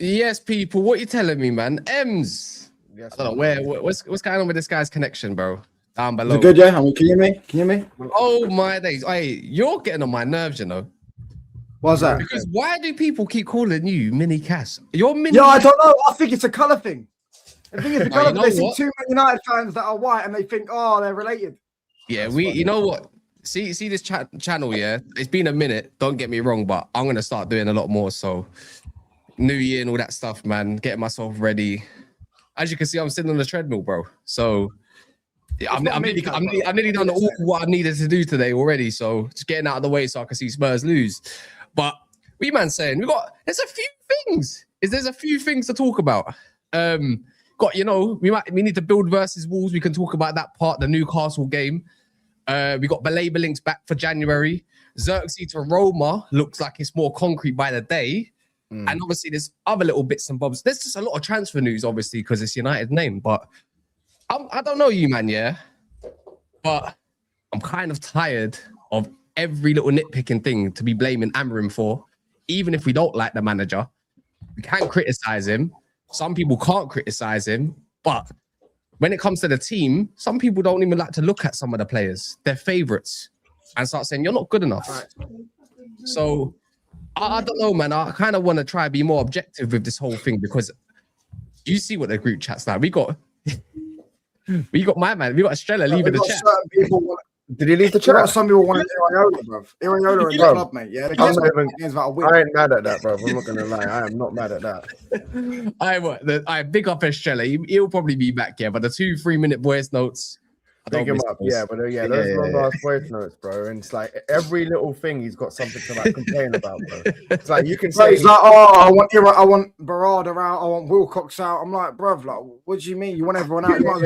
Yes, people, what you telling me, man? Ems. Yes, I don't know what's going on with this guy's connection, bro. Down below. Is it good, yeah? Can you hear me? Can you hear me? Oh my days. Hey, you're getting on my nerves, you know. What's that? Because why do people keep calling you Mini Cass? You're Mini. Yo, I don't know. I think it's a colour thing. I think it's a colour. You know They see what? two Man United fans that are white and they think, oh, they're related. Yeah, you know what? See this channel, yeah? It's been a minute, don't get me wrong, but I'm going to start doing a lot more. So, New Year and all that stuff, man, getting myself ready. As you can see, I'm sitting on the treadmill, bro. So, yeah, I'm nearly done all what I needed to do today already. So, just getting out of the way so I can see Spurs lose. But, we man saying, there's a few things. There's a few things to talk about. We need to build versus Wolves. We can talk about that part, the Newcastle game. We got Baleba links back for January. Zirkzee to Roma looks like it's more concrete by the day. And obviously there's other little bits and bobs. There's just a lot of transfer news, obviously, because it's United name. But I don't know you, man, yeah? But I'm kind of tired of every little nitpicking thing to be blaming Amorim for. Even if we don't like the manager, we can criticize him. Some people can't criticize him. But when it comes to the team, some people don't even like to look at some of the players, their favorites, and start saying, you're not good enough. Right. So, I don't know, man. I kind of want to try to be more objective with this whole thing because you see what the group chat's like. We got my man. We got Estrella leaving the chat. Did he leave the chat? Some people want Iriola, bro. Iriola in the club, mate. Yeah, I ain't mad at that, bro. I'm not going to lie. I am not mad at that. I big up Estrella. He'll probably be back, yeah. But the 2-3 minute voice notes, Big him up, those long ass voice notes, bro. And it's like every little thing he's got something to like complain about, bro. It's like you can say he's like, I want Barada out, I want Wilcox out. I'm like, bruv, like, what do you mean? You want everyone out? No,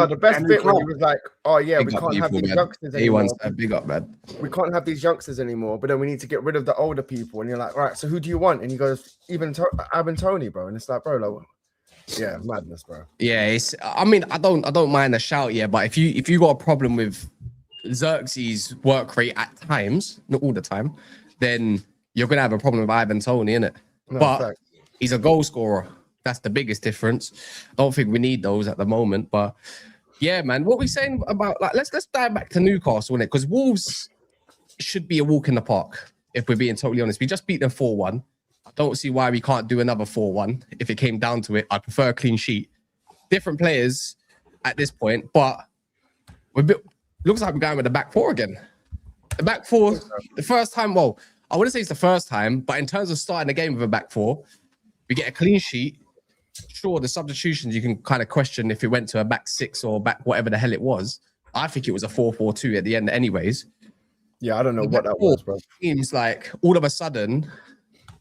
the best bit when he was like, oh yeah, we can't have these youngsters anymore. He wants a big up, man. We can't have these youngsters anymore, but then we need to get rid of the older people. And you're like, right, so who do you want? And he goes, Ivan Toney, bro. And it's like, bro, like, yeah, madness, bro. Yeah, I don't mind a shout, yeah, but if you got a problem with Zirkzee's work rate at times, not all the time, then you're gonna have a problem with Ivan Toney, innit? No, but exactly. He's a goal scorer. That's the biggest difference. I don't think we need those at the moment, but yeah, man. What we saying about let's dive back to Newcastle, innit? Because Wolves should be a walk in the park, if we're being totally honest. We just beat them 4-1. I don't see why we can't do another 4-1 if it came down to it. I'd prefer a clean sheet. different players at this point, but looks like we're going with the back four again. The back four, the first time, well, I wouldn't say it's the first time, but in terms of starting the game with a back four, we get a clean sheet. Sure, the substitutions, you can kind of question if it went to a back six or back whatever the hell it was. I think it was a 4-4-2 at the end anyways. Yeah, I don't know what that was, bro. Seems like all of a sudden,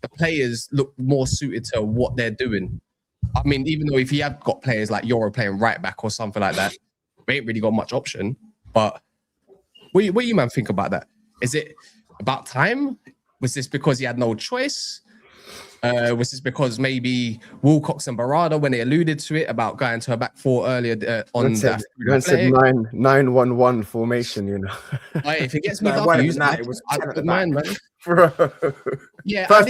the players look more suited to what they're doing. I mean, even though if you have got players like Euro playing right back or something like that, we ain't really got much option. But what do you man think about that? Is it about time? Was this because he had no choice? Was this because maybe Wilcox and Barada, when they alluded to it about going to a back four earlier on said 9-1-1 formation, you know. If it gets me W's, it was 9, man. Bro. Yeah, first,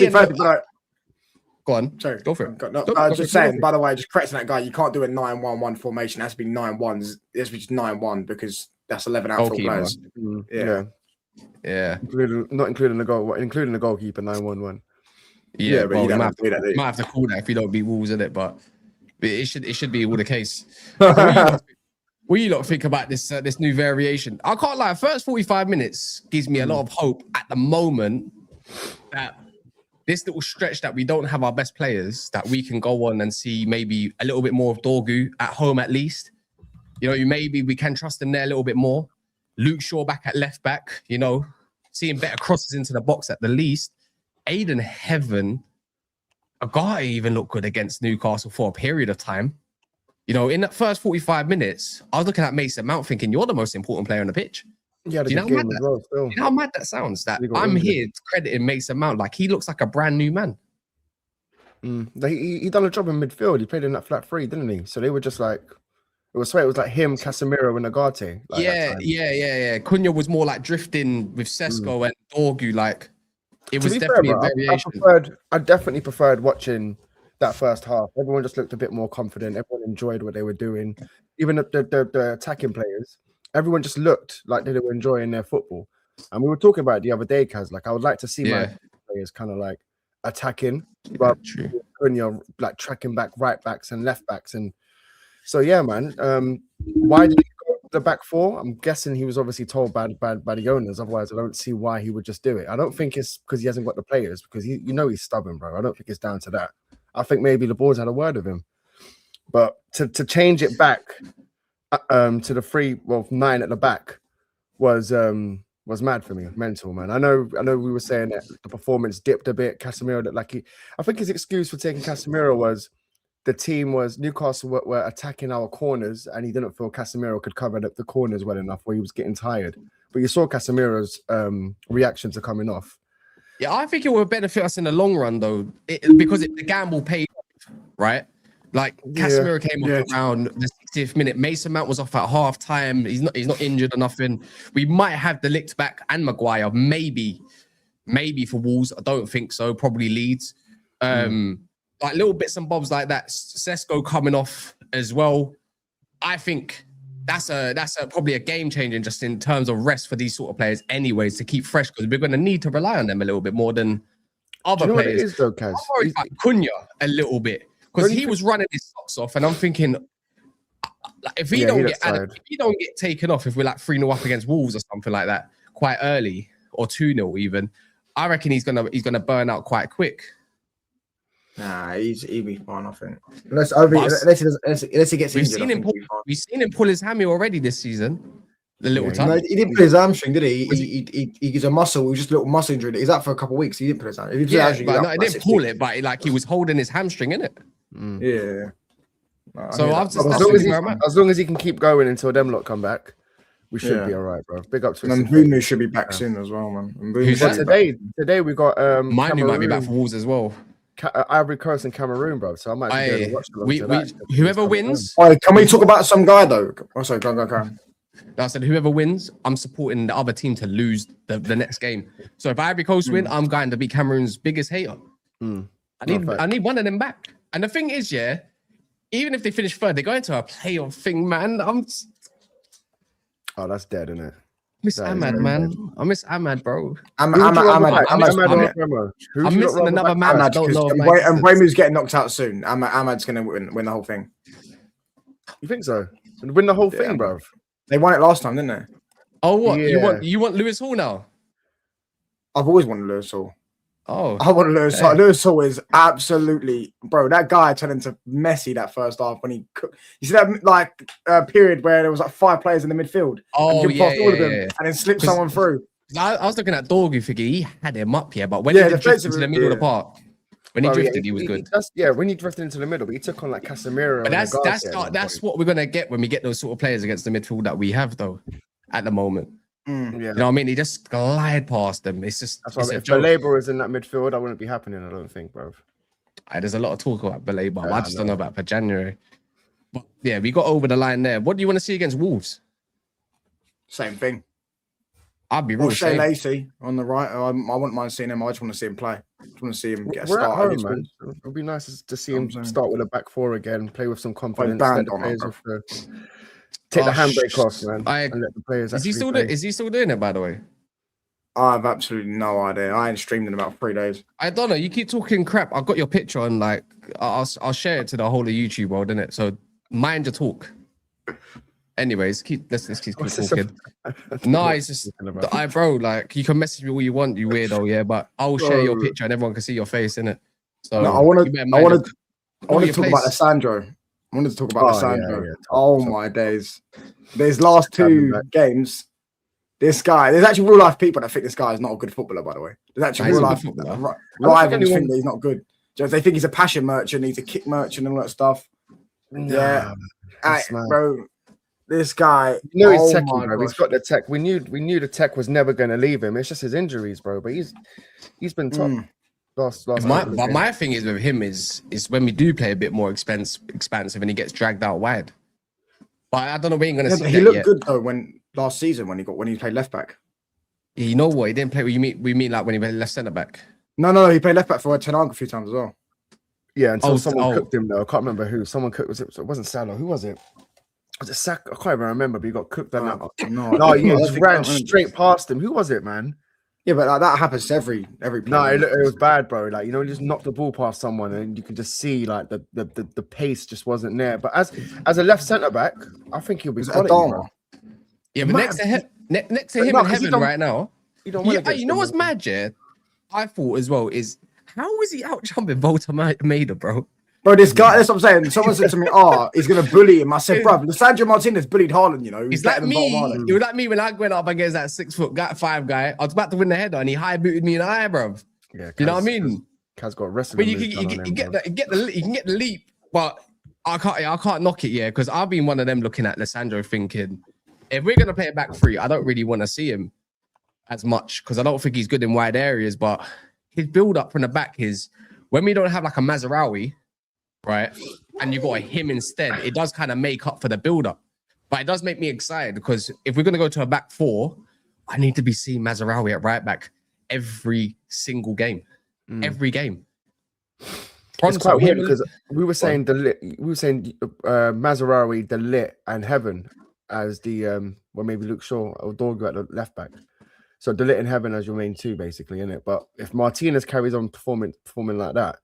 go on. Sorry, go for it. I was just saying, by the way, just correcting that guy, you can't do a 9-1-1 formation. It has to be 9-1s. It has to be just 9-1 because that's 11 outfield players. Yeah. Not including the goal, including the goalkeeper, 9-1-1. Yeah, but you don't have to do that. You might have to call that if you don't beat Wolves in it, but it should be all the case. What you lot think about this this new variation? I can't lie. First 45 minutes gives me a lot of hope at the moment that this little stretch that we don't have our best players, that we can go on and see maybe a little bit more of Dorgu at home at least. You know, maybe we can trust him there a little bit more. Luke Shaw back at left back, you know, seeing better crosses into the box at the least. Aiden Heaven, Agati even looked good against Newcastle for a period of time. You know, in that first 45 minutes, I was looking at Mason Mount thinking, you're the most important player on the pitch. Yeah, do you know how mad that sounds? That I'm here crediting Mason Mount like he looks like a brand new man. He done a job in midfield. He played in that flat three, didn't he? So they were just like, it was like him, Casemiro, and Agati. Like yeah. Cunha was more like drifting with Sesko and Dorgu. Like it was definitely a variation. I definitely preferred watching that first half. Everyone just looked a bit more confident. Everyone enjoyed what they were doing. Even the attacking players, everyone just looked like they were enjoying their football. And we were talking about it the other day, Kaz. Like I would like to see my players kind of like attacking, but Cunha like tracking back right backs and left backs. And so yeah, man. Why did he go the back four? I'm guessing he was obviously told by the owners. Otherwise, I don't see why he would just do it. I don't think it's because he hasn't got the players, because you know he's stubborn, bro. I don't think it's down to that. I think maybe the board's had a word with him, but to change it back to the 9 at the back was mad for me, mental, man. I know we were saying that the performance dipped a bit. Casemiro looked like I think his excuse for taking Casemiro was Newcastle were attacking our corners and he didn't feel Casemiro could cover the corners well enough, where he was getting tired. But you saw Casemiro's reaction to coming off. Yeah, I think it will benefit us in the long run, though, because the gamble paid off, right? Like Casemiro came off around the 60th minute. Mason Mount was off at half time. He's not injured or nothing. We might have the Ligt back and Maguire, maybe for Wolves. I don't think so. Probably Leeds. Like little bits and bobs like that. Sesko coming off as well. I think that's probably a game changer just in terms of rest for these sort of players, anyways, to keep fresh, because we're going to need to rely on them a little bit more than other players. What it is, though, Kaz? I'm worried about Cunha a little bit, because he was running his socks off, and I'm thinking, like, if he don't get taken off, if we're like 3-0 up against Wolves or something like that, quite early, or 2-0 even, I reckon he's gonna burn out quite quick. Nah, he'll be fine, I think. Unless he gets injured. We've seen him pull his hammy already this season. The little time. No, he didn't pull his hamstring, did he? He gets a muscle. It was just a little muscle injury. He's out for a couple of weeks. He didn't pull his hamstring. He didn't pull it, but like he was holding his hamstring, innit? Yeah. So as long as he can keep going until them lot come back, we should be all right, bro. Big up to us. And Manu should be back soon as well, man. Today we got Manu might be back for Wolves as well. Ivory Coast and Cameroon, bro. So I might be watch whoever wins. Can we talk about some guy though? Oh, sorry, go. I said whoever wins, I'm supporting the other team to lose the next game. So if Ivory Coast win, I'm going to be Cameroon's biggest hater. I need one of them back. And the thing is, even if they finish third, they go into a playoff thing, man. Oh, that's dead, isn't it? Miss Ahmad, man. I miss Ahmad, bro. I'm missing another man. I don't know. And Bremu's getting knocked out soon. Ahmad's going to win the whole thing. You think so? And win the whole thing, bro. They won it last time, didn't they? Oh, what? Yeah. You want Lewis Hall now? I've always wanted Lewis Hall. Oh, I want Lewis Hall. Lewis Hall is absolutely, bro. That guy turned into Messi that first half when he cooked. You see that like period where there was like 5 players in the midfield. Oh, and all of them, and then slipped someone through. I was looking at Dorgu figure. He had him up here, but when he drifted into the middle of the park, when he drifted, he was good. When he drifted into the middle, but he took on like Casemiro. But that's what we're gonna get when we get those sort of players against the midfield that we have though at the moment. Yeah. You know what I mean? He just glide past them. It's just if Baleba was in that midfield, I wouldn't be happening. I don't think, bro. There's a lot of talk about Baleba. I just don't know about for January. But yeah, we got over the line there. What do you want to see against Wolves? Same thing. I'd be real Shea Lacey on the right. I wouldn't mind seeing him. I just want to see him play. I just want to see him get a start. Man. It would be nice to see him start with a back 4 again, play with some confidence. Take the handbrake off, man. And let the players is he still doing it, by the way? I have absolutely no idea. I ain't streamed in about 3 days. I don't know. You keep talking crap. I've got your picture on. Like, I'll share it to the whole of YouTube world, innit? So mind your talk. Anyways, let's keep talking. No, it's just bro. Like, you can message me all you want, you weirdo. Yeah, but I'll share your picture and everyone can see your face, innit? So no, I want to talk about Lisandro. I wanted to talk about Lisandro. My days. These last 2 games, this guy, there's actually real life people that think this guy is not a good footballer, by the way. There's actually real life rivals think that he's not good. Just they think he's a passion merchant, he's a kick merchant and all that stuff. Yeah. Bro, this guy. You know he's techie, bro. He's got the tech. We knew the tech was never going to leave him. It's just his injuries, bro. But he's been top. My thing is with him is when we do play a bit more expansive and he gets dragged out wide. But I don't know when you're gonna see. He looked good though last season when he played left back. You know what? He didn't play. We mean like when he played left centre back. No, he played left back for Ten Hag a few times as well. Yeah, until someone cooked him though. I can't remember who. Someone cooked. It wasn't Salah. Who was it? Was it Saka? I can't even remember. But he got cooked. No, he just ran straight past him. Who was it, man? Yeah, but that happens to every player. No, it was bad, bro. Like, you just knock the ball past someone and you can just see like the pace just wasn't there. But as a left centre back, I think he'll be quality, bro. Yeah, but next to him in heaven right now. You know what's mad, yeah? I thought as well is how is he out jumping Volta Maida, bro? Bro, this guy, that's what I'm saying. Someone said to me, he's going to bully him. I said, bro, Lisandro Martinez bullied Haaland, you know. He's like me. It was like me when I went up against that 6'5" guy. I was about to win the header and he high booted me in the eye, bro. Yeah, you know what I mean? Kaz got wrestling. But you can get the leap, but I can't knock it, yeah, because I've been one of them looking at Lisandro thinking, if we're going to play it back 3, I don't really want to see him as much because I don't think he's good in wide areas, but his build up from the back is when we don't have like a Mazraoui, right? And you got him instead, it does kind of make up for the build-up. But it does make me excited because if we're going to go to a back 4, I need to be seeing Mazraoui at right back every single game. Every game. It's quite weird because we were saying Mazraoui, De Ligt, and Heaven as the maybe Luke Shaw or Dorgu at the left back. So De Ligt and Heaven as your main 2, basically, isn't it? But if Martinez carries on performing like that,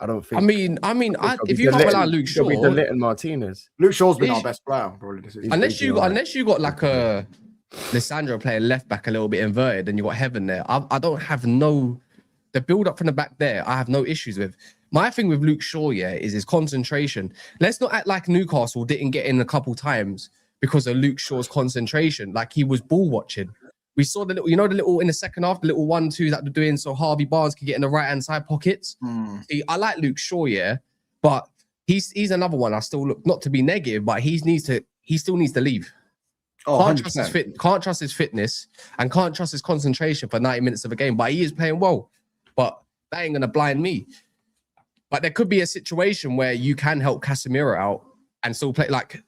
I don't think. I mean, if you can't allow Luke Shaw, De Ligt and Martinez. Luke Shaw's been our best player, probably. Unless you got like a Lisandro playing left back a little bit inverted, and you got Heaven there. I don't have the build up from the back there. I have no issues with. My thing with Luke Shaw, is his concentration. Let's not act like Newcastle didn't get in a couple times because of Luke Shaw's concentration. Like he was ball watching. We saw the little in the second half, the little 1-2 that they're doing so Harvey Barnes could get in the right-hand side pockets. See, I like Luke Shaw, but he's another one. I still look, not to be negative, but he still needs to leave. Can't trust his fitness and can't trust his concentration for 90 minutes of a game. But he is playing well. But that ain't gonna blind me. But there could be a situation where you can help Casemiro out and still play. Like,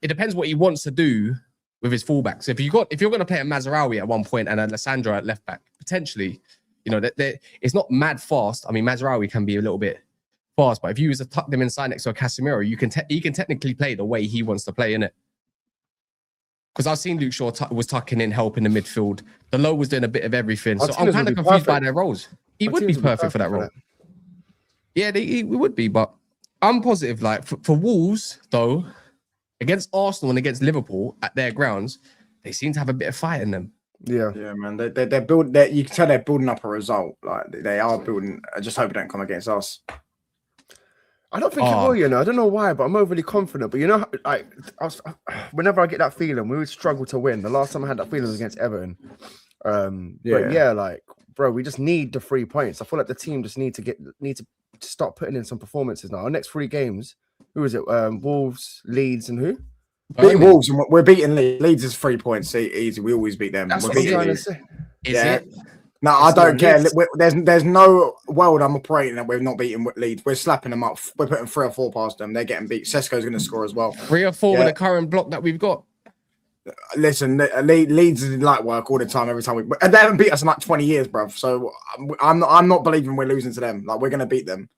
it depends what he wants to do with his fullbacks. If you're going to play a Mazraoui at one point and a Lisandro at left back, potentially, it's not mad fast. I mean, Mazraoui can be a little bit fast, but if you was to tuck them inside next to a Casemiro, he can technically play the way he wants to play, innit? Because I've seen Luke Shaw was tucking in, helping the midfield. The Low was doing a bit of everything. So I'm kind of confused by their roles. He would be perfect for that role. Yeah, he would be, but I'm positive. Like for Wolves, though, Against Arsenal and against Liverpool at their grounds, they seem to have a bit of fight in them. Yeah, man. They're building. You can tell they're building up a result. Like they are building. I just hope it don't come against us. I don't think it will. I don't know why, but I'm overly confident. But whenever I get that feeling, we would struggle to win. The last time I had that feeling was against Everton. But like, bro, we just need the 3 points. I feel like the team just need to start putting in some performances now. Our next 3 games, who is it? Wolves, Leeds, and who? Beat Wolves, and we're beating Leeds. Leeds is 3 points easy. We always beat them. That's we're what I'm trying to say. Is it? No, I don't care. There's no world I'm operating that we're not beating Leeds. We're slapping them up. We're putting 3 or 4 past them. They're getting beat. Sesko's going to score as well. 3 or 4 with the current block that we've got. Listen, Leeds is in light work all the time. Every time they haven't beat us in like 20 years, bruv. So I'm not believing we're losing to them. Like we're going to beat them.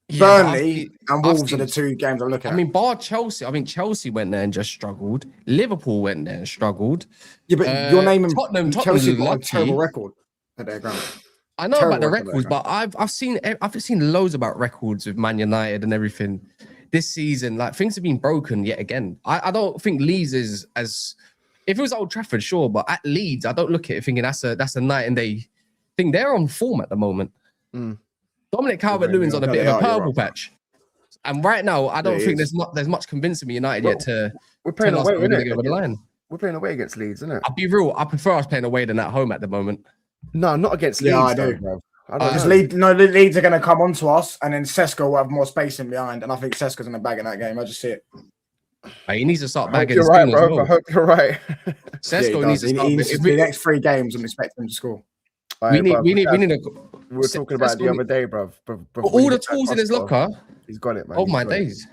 Yeah, Burnley and Wolves are the 2 games I'm looking at. I mean, bar Chelsea. I mean, Chelsea went there and just struggled. Liverpool went there and struggled. Yeah, but you're naming Tottenham Chelsea got a terrible record at their ground. I know about the records, but I've seen loads about records with Man United and everything this season. Like things have been broken yet again. I don't think Leeds is as if it was Old Trafford, sure, but at Leeds, I don't look at it thinking that's a night and day thing. They're on form at the moment. Dominic Calvert-Lewin's on a bit of a purple patch, and right now I don't think there's much convincing me United yet to. We're playing away, over the line. We're playing away against Leeds, isn't it? I'll be real. I prefer us playing away than at home at the moment. No, not against Leeds. I do, bro. The Leeds are going to come onto us, and then Sesko will have more space in behind, and I think Sesko's going to bag in that game. I just see it. He needs to start bagging. You're right, bro. I hope you're right. Sesko needs to start. The next 3 games, I'm expecting him to score. We need we were talking about it the other day, bro. All the tools in his locker. He's got it, man. Oh my days.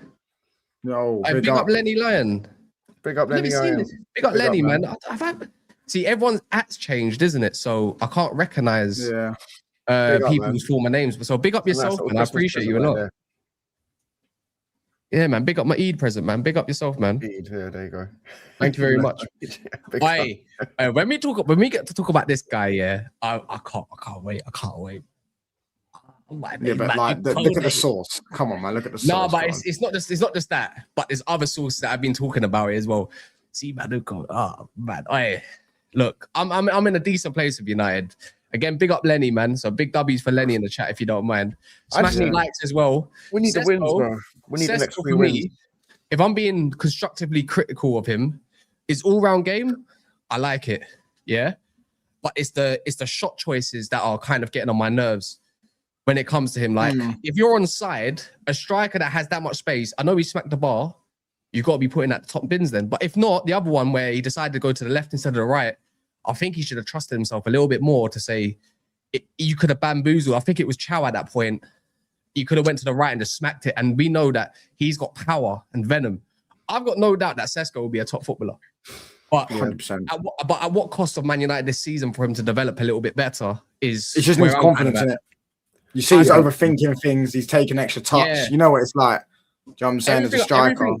No, big up Lenny Lyon. Big up Lenny Lyon. Big up Lenny, man. See, everyone's at's changed, isn't it? So I can't recognize people's former names. So big up yourself, man. I appreciate you a lot. Yeah, man. Big up my Eid present, man. Big up yourself, man. Eid, yeah, there you go. Thank you very much. When we get to talk about this guy, I can't wait. Yeah, but look at the source. Come on, man. Look at the source. No, but it's not just that. But there's other sources that I've been talking about it as well. See, man, look, I'm in a decent place with United. Again, big up Lenny, man. So big W's for Lenny in the chat if you don't mind. Smashing likes as well. We need the wins, bro. We need the next 3 wins. If I'm being constructively critical of him, his all-round game, I like it. Yeah. But it's the shot choices that are kind of getting on my nerves when it comes to him. Like, if you're on side, a striker that has that much space, I know he smacked the bar, you've got to be putting at the top bins then. But if not, the other one where he decided to go to the left instead of the right, I think he should have trusted himself a little bit more to say, you could have bamboozled. I think it was Chow at that point. He could have went to the right and just smacked it. And we know that he's got power and venom. I've got no doubt that Sesko will be a top footballer. But 100%. At what cost of Man United this season for him to develop a little bit better is... It's just needs confidence in it. You see he's overthinking things. He's taking extra touch. Yeah. You know what it's like. Do you know what I'm saying? As a striker.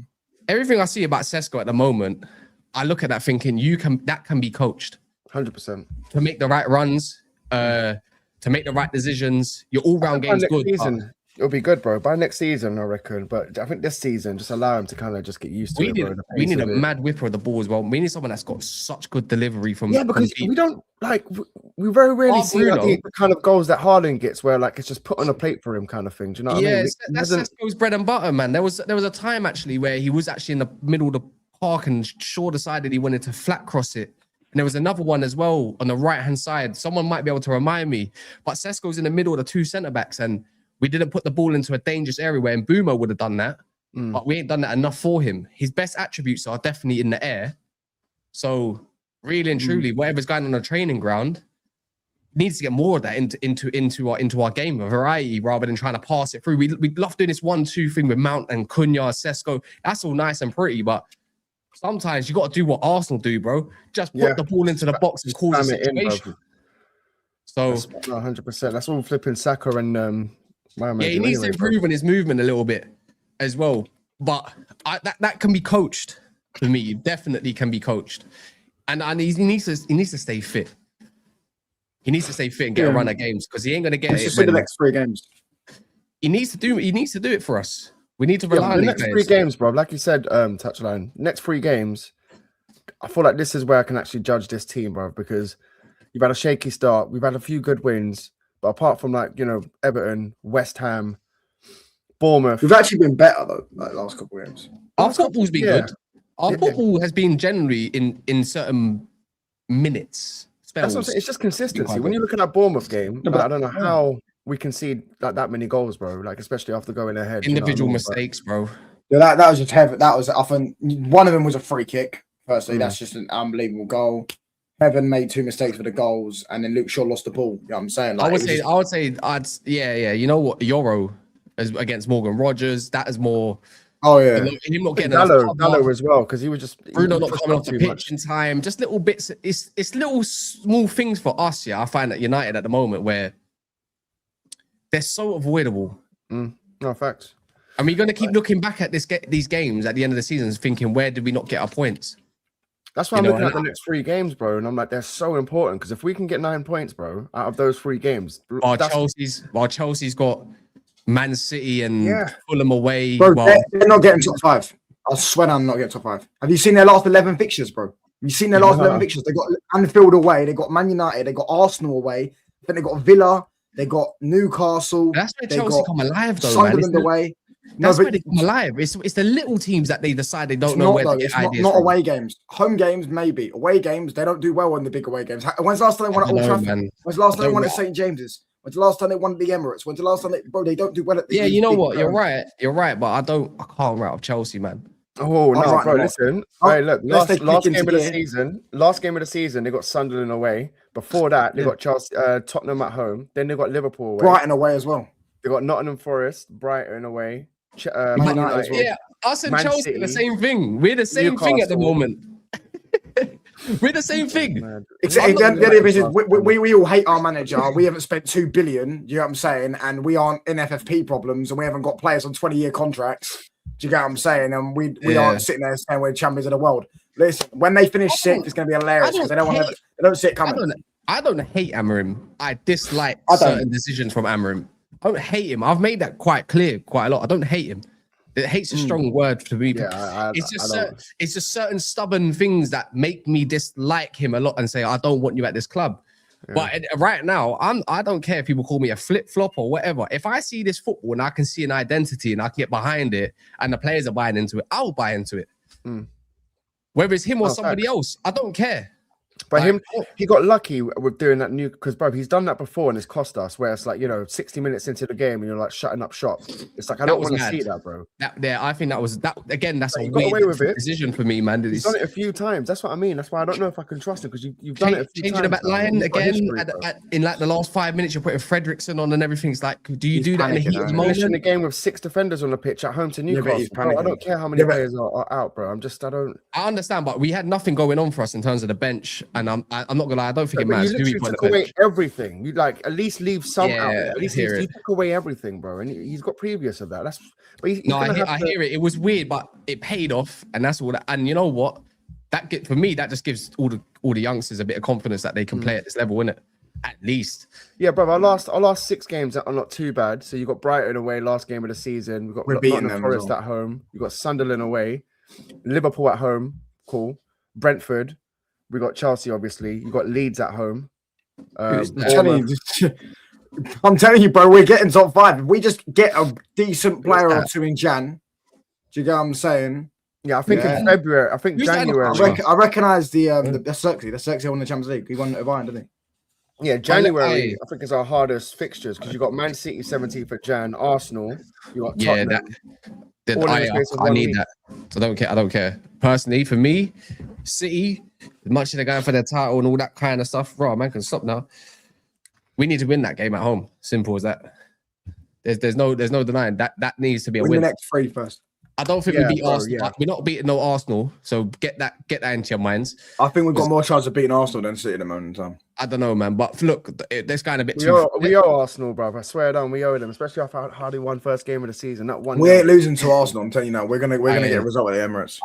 Everything I see about Sesko at the moment, I look at that thinking that can be coached. 100%. To make the right runs, to make the right decisions. Your all-round game's good. It'll be good, bro. By next season, I reckon. But I think this season, just allow him to kind of just get used to it. We need a mad whipper of the ball as well. We need someone that's got such good delivery from... Yeah, because we don't, like, we very rarely see the kind of goals that Haaland gets where, like, it's just put on a plate for him kind of thing. Do you know what I mean? That's Sesko's bread and butter, man. There was a time, actually, where he was actually in the middle of the park and Shaw decided he wanted to flat cross it. And there was another one as well on the right-hand side. Someone might be able to remind me. But Sesko's in the middle of the 2 centre-backs and we didn't put the ball into a dangerous area where Mbeumo would have done that. But we ain't done that enough for him. His best attributes are definitely in the air. So really and truly, whatever's going on the training ground needs to get more of that into our game, a variety rather than trying to pass it through. We love doing this 1-2 thing with Mount and Cunha, Sesko. That's all nice and pretty, but sometimes you got to do what Arsenal do, bro. Just put the ball into the box and cause a situation. So 100%. That's all flipping Saka and he needs to improve on his movement a little bit as well. But that can be coached for me. Definitely can be coached. And he needs to stay fit. He needs to stay fit and get a run of games because he ain't gonna get it. Just the next 3 games. He needs to do it for us. We need to rely on the these next players. 3 games, bro. Like you said, touchline. Next 3 games, I feel like this is where I can actually judge this team, bro, because you've had a shaky start. We've had a few good wins, but apart from Everton, West Ham, Bournemouth, We've actually been better though, like last couple of games. Our football's been good. Our football has been generally in certain minutes. Spells. That's what I'm saying. It's just consistency. When you look at that Bournemouth game, I don't know how we concede that many goals, bro. Like especially after going ahead. Individual mistakes, bro. Yeah, that was just heavy. That was often one of them was a free kick. Firstly, that's just an unbelievable goal. Heaven made 2 mistakes for the goals, and then Luke Shaw lost the ball. You know what I'm saying? Like, I would say, yeah. You know what? Euro against Morgan Rogers. That is more. Oh yeah, him not getting Gallo as well because he was just Bruno not coming off the pitch in time. Just little bits. It's little small things for us. Yeah, I find at United at the moment where they're so avoidable. No facts. And we're going to keep looking back at these games at the end of the season, thinking, where did we not get our points? That's why I'm looking at the next 3 games, bro. And I'm like, they're so important because if we can get 9 points, bro, out of those 3 games, while Chelsea's got Man City and Fulham away. Bro, they're not getting top 5. I swear I'm not getting top 5. Have you seen their last 11 fixtures, bro? Have you seen their last 11 fixtures? They got Anfield away, they got Man United, they got Arsenal away, then they got Villa, they got Newcastle. That's where Chelsea come alive, though, Sunderland away. That's where they come alive. It's the little teams that they decide they don't know where to get ideas not from. Away games. Home games, maybe. Away games, they don't do well in the big away games. When's the last time they won at Old Trafford? When's the last time they won at St. James's? When's the last time they won at the Emirates? When's the last time they don't do well at the you know what? You're right, but I can't write off Chelsea, man. Oh no, bro! Listen, hey, look, last game of the season, they got Sunderland away. Before that, they got Chelsea, Tottenham at home. Then they got Liverpool away. Brighton away as well. They got Nottingham Forest, Brighton away. Man United as well. Yeah, us and Chelsea are the same thing. We're the same thing at the moment. We're the same thing. We all hate our manager. We haven't spent 2 billion. You know what I'm saying? And we aren't in FFP problems, and we haven't got players on 20-year contracts. Do you get what I'm saying? And we aren't sitting there saying we're champions of the world. Listen, when they finish 6th, it's going to be hilarious because they don't see it coming. I don't hate Amorim. I dislike certain decisions from Amorim. I don't hate him. I've made that quite clear quite a lot. I don't hate him. Hate's a strong word to me. It's just certain stubborn things that make me dislike him a lot and say, I don't want you at this club. Yeah. But right now, I don't care if people call me a flip-flop or whatever. If I see this football and I can see an identity and I can get behind it and the players are buying into it, I'll buy into it. Whether it's him or somebody else, I don't care. But he got lucky with doing that because, bro, he's done that before and it's cost us. Where it's like 60 minutes into the game and you're like shutting up shop. It's like I don't want to see that, bro. I think that was that again. That's a weird decision for me, man. He's done it a few times. That's what I mean. That's why I don't know if I can trust him because you've done it a few times. Changing the back line again in like the last 5 minutes. You're putting Fredrickson on and everything. It's like, do you do that in the heat of the moment? Finishing the game with 6 defenders on the pitch at home to Newcastle. Bro, I don't care how many players are out, bro. I understand, but we had nothing going on for us in terms of the bench, and I'm not gonna lie. I don't think it matters. You took away everything. You at least leave some out. At least you took away everything, bro. And he's got previous of that. I hear it. It was weird, but it paid off, and that's all. And you know what? For me, that just gives all the youngsters a bit of confidence that they can play at this level, innit? At least. Yeah, bro. Our last 6 games are not too bad. So you got Brighton away, last game of the season. We've got Nottingham Forest at home. You got Sunderland away, Liverpool at home. Cool. Brentford. We got Chelsea, obviously. You got Leeds at home. I'm telling you, bro, we're getting top 5. If we just get a decent player or 2 in Jan, do you get what I'm saying? Yeah, I think in February. I think January. I recognise the Zirkzee. The Zirkzee won the Champions League. He won at Bayern, didn't he? Yeah, January. I think is our hardest fixtures because you got Man City 17th of Jan, Arsenal. You got Tottenham. I need that. So I don't care. Personally, for me, City, as much as they're going for their title and all that kind of stuff, bro, man can stop now. We need to win that game at home. Simple as that. There's no denying that needs to be a win. The next 3 first. I don't think we beat Arsenal. Yeah. We're not beating no Arsenal, so get that into your minds. I think we've got more chance of beating Arsenal than City at the moment in time. I don't know, man. But look, this kind of bit we owe Arsenal, bro. I swear down, we owe them, especially after how they won first game of the season. We ain't losing to Arsenal. I'm telling you now. We're gonna get a result at the Emirates.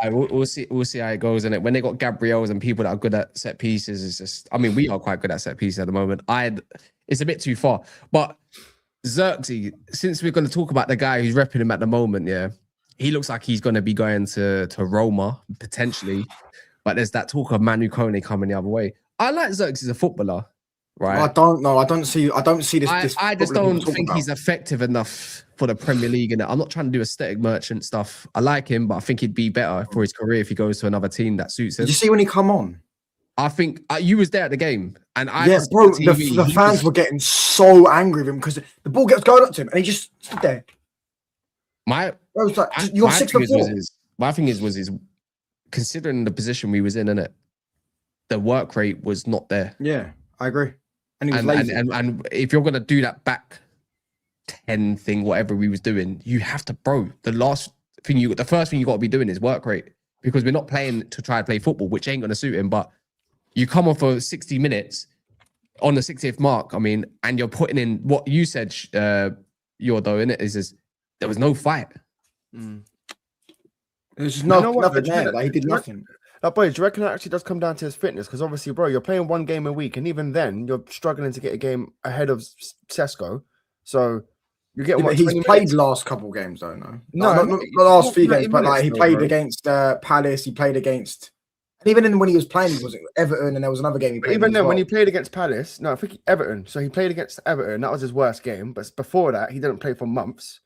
We'll see how it goes. And when they got Gabriels and people that are good at set pieces, it's just. I mean, we are quite good at set pieces at the moment. It's a bit too far. But Zirkzee, since we're going to talk about the guy who's repping him at the moment, yeah. he looks like he's going to be going to Roma potentially, but there's that talk of Manu Kone coming the other way. I like Zirkzee as a footballer, right? I don't know. I don't see this. I just don't think he's effective enough for the Premier League. And I'm not trying to do aesthetic merchant stuff. I like him, but I think he'd be better for his career if he goes to another team that suits him. Did you see when he come on? I think you was there at the game, and bro, the fans were getting so angry with him because the ball gets going up to him, and he just stood there. You're 6'4". My thing was his considering the position we was in, innit? The work rate was not there. Yeah, I agree. And he was lazy. And if you're gonna do that back 10 thing, whatever we was doing, you have to, bro. The first thing you got to be doing is work rate, because we're not playing to try to play football, which ain't gonna suit him. But you come on for 60 minutes on the 60th mark, I mean, and you're putting in what you said, you're though, innit? Is there was no fight. There's just nothing there. Like, he did nothing. Boy, do you reckon that actually does come down to his fitness? Because obviously, bro, you're playing one game a week, and even then, you're struggling to get a game ahead of Sesko. So you get what? He's played last couple games, though. Not the last few games, but like he played against Palace. He played against. Even then, when he was playing, he was Everton, and there was another game he played. Even then, when he played against Palace, I think Everton. So he played against Everton. That was his worst game. But before that, he didn't play for months.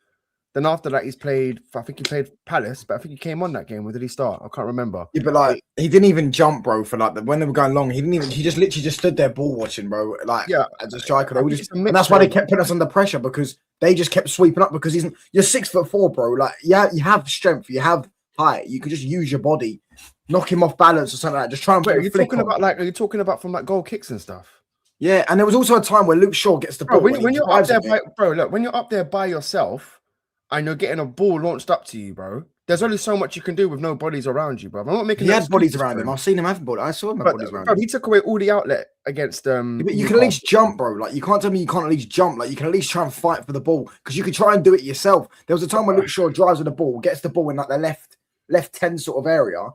Then after that, I think he played Palace, but I think he came on that game. Where did he start? I can't remember. Yeah, but like he didn't even jump, bro. For like when they were going long, he just literally stood there ball watching, bro. Like as a striker, and that's why they kept putting us under pressure, because they just kept sweeping up. Because you're 6'4", bro. Like you have strength, you have height, you could just use your body, knock him off balance or something like that. Just try and. Are you talking about from like goal kicks and stuff? Yeah, and there was also a time where Luke Shaw gets the ball. When you're up there, when you're up there by yourself. And you're getting a ball launched up to you, bro. There's only so much you can do with no bodies around you, bro. I'm not making. He had bodies around him. I've seen him have bodies. I saw him have bodies around him. He took away all the outlet against. But you can at least jump, bro. Like you can't tell me you can't at least jump. Like you can at least try and fight for the ball, because you can try and do it yourself. There was a time when Luke Shaw drives with the ball, gets the ball in like the left 10 sort of area,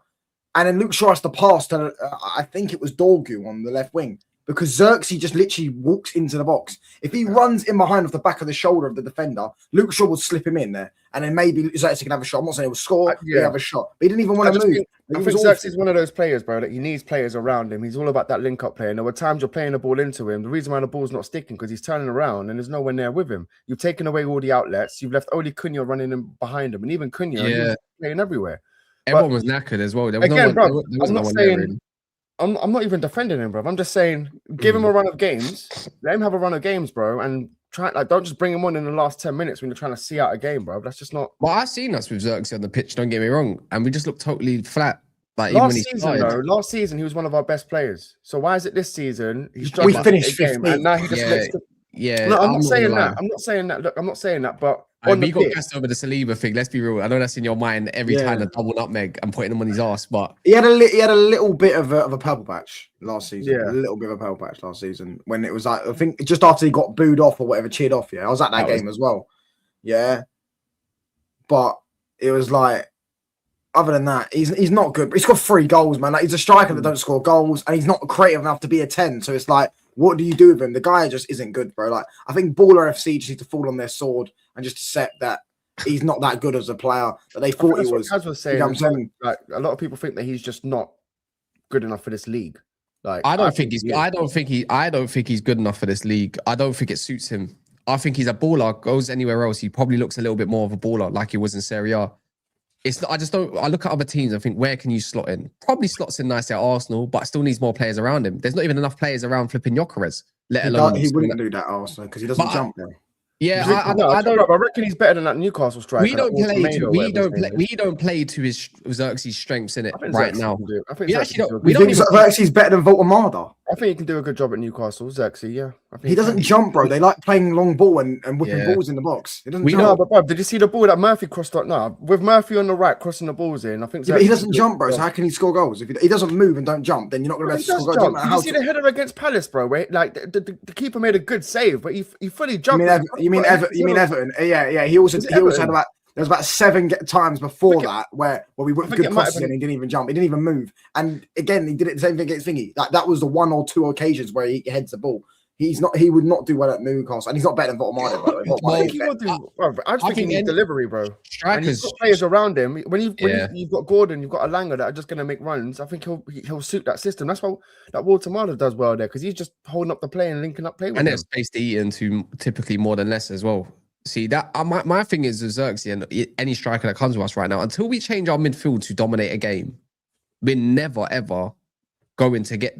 and then Luke Shaw has to pass to I think it was Dorgu on the left wing. Because Zirkzee just literally walks into the box. If he runs in behind off the back of the shoulder of the defender, Luke Shaw will slip him in there. And then maybe Zirkzee can have a shot. I'm not saying he will score, he have a shot. But he didn't even want to move. I think Zirkzee's one of those players, bro, that he needs players around him. He's all about that link-up play. And there were times you're playing the ball into him. The reason why the ball's not sticking, because he's turning around and there's no one there with him. You've taken away all the outlets. You've left only Kone running in behind him. And even Kone, he's playing everywhere. Everyone was knackered as well. There was I'm not saying... I'm not even defending him, bro. I'm just saying, give him a run of games. Let him have a run of games, bro. And don't just bring him on in the last 10 minutes when you're trying to see out a game, bro. That's just not. Well, I've seen us with Zirkzee on the pitch, don't get me wrong. And we just looked totally flat. Like last season, he was one of our best players. So why is it this season he's struggling? We finished 15th. And now he just No, I'm not saying that. I'm not saying that. Look, I'm not saying that, but we got gassed over the Saliba thing. Let's be real. I know that's in your mind every time the double nutmeg and putting him on his ass, but he had a little bit of a purple patch last season. Yeah, a little bit of a purple patch last season when it was like, I think just after he got booed off or whatever, cheered off. Yeah, I was at that game as well. Yeah, but it was like, other than that, he's not good. But he's got 3 goals, man. Like he's a striker that don't score goals, and he's not creative enough to be a 10. So it's like, what do you do with him? The guy just isn't good, bro. Like I think Baller FC just need to fall on their sword and just accept that he's not that good as a player that they thought he was. As was saying, like a lot of people think that he's just not good enough for this league. Like I don't think he's good enough for this league. I don't think it suits him. I think he's a baller. Goes anywhere else, he probably looks a little bit more of a baller, like he was in Serie A. I just don't. I look at other teams and think, where can you slot in? Probably slots in nicely at Arsenal, but still needs more players around him. There's not even enough players around flipping Gyökeres, let alone he wouldn't do that at Arsenal because he doesn't jump there. Yeah, I reckon he's better than that Newcastle striker. We don't play to his Zirkzee's strengths in it right now. I think Zirkzee's better than Voltamada. I think he can do a good job at Newcastle, Zirkzee. Yeah, he doesn't jump, bro. They like playing long ball and whipping balls in the box. He doesn't jump. Know, but bro, did you see the ball that Murphy crossed up? No, with Murphy on the right crossing the balls in. I think. Yeah, but he doesn't jump, bro. So how can he score goals? If he doesn't move and don't jump, then you're not going to be able to score goals. Did you see the header against Palace, bro? Where like the keeper made a good save, but he fully jumped. You mean Everton? Yeah. He also had about. There's about 7 times before that where we went good crosses and he didn't even jump. He didn't even move. And again, he did it the same thing against Thingy. That was the 1 or 2 occasions where he heads the ball. He would not do well at Newcastle, and he's not better than Bottomade, by the way. I think he will do. Bro, I just think he needs delivery, bro. And Strikers, you've got players around him. When you've got Gordon, you've got Alanga that are just going to make runs. I think he'll suit that system. That's why that Walter does well there, because he's just holding up the play and linking up play with and him. there's space to eat into typically more than less as well. See that my thing is Zirkzee and any striker that comes to us right now, until we change our midfield to dominate a game, we're never ever going to get